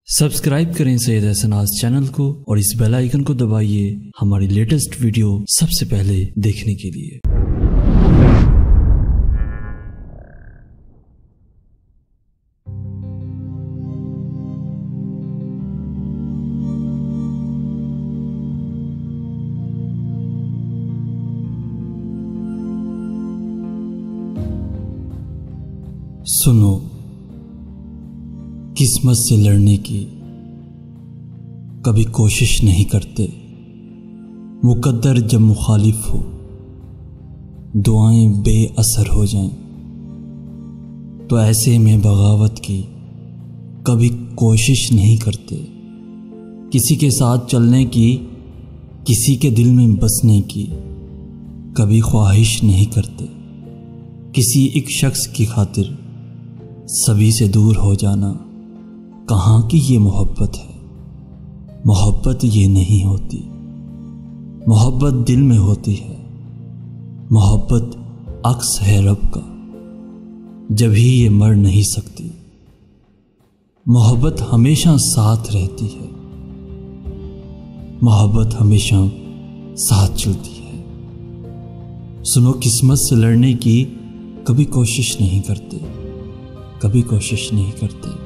Subscribe करें Syed एहसनाज़ channel को और इस बेल आइकन को दबाइए हमारी लेटेस्ट वीडियो सबसे पहले देखने के लिए। सुनो, किस्मत से लड़ने की कभी कोशिश नहीं करते। मुकद्दर जब मुखालिफ हो, दुआएं बेअसर हो जाएं, तो ऐसे में बगावत की कभी कोशिश नहीं करते। किसी के साथ चलने की, किसी के दिल में बसने की कभी ख्वाहिश नहीं करते। किसी एक शख्स की खातिर सभी से दूर हो जाना कहाँ की ये मोहब्बत है। मोहब्बत ये नहीं होती, मोहब्बत दिल में होती है। मोहब्बत अक्स है रब का, जब ही ये मर नहीं सकती। मोहब्बत हमेशा साथ रहती है, मोहब्बत हमेशा साथ चलती है। सुनो, किस्मत से लड़ने की कभी कोशिश नहीं करते, कभी कोशिश नहीं करते।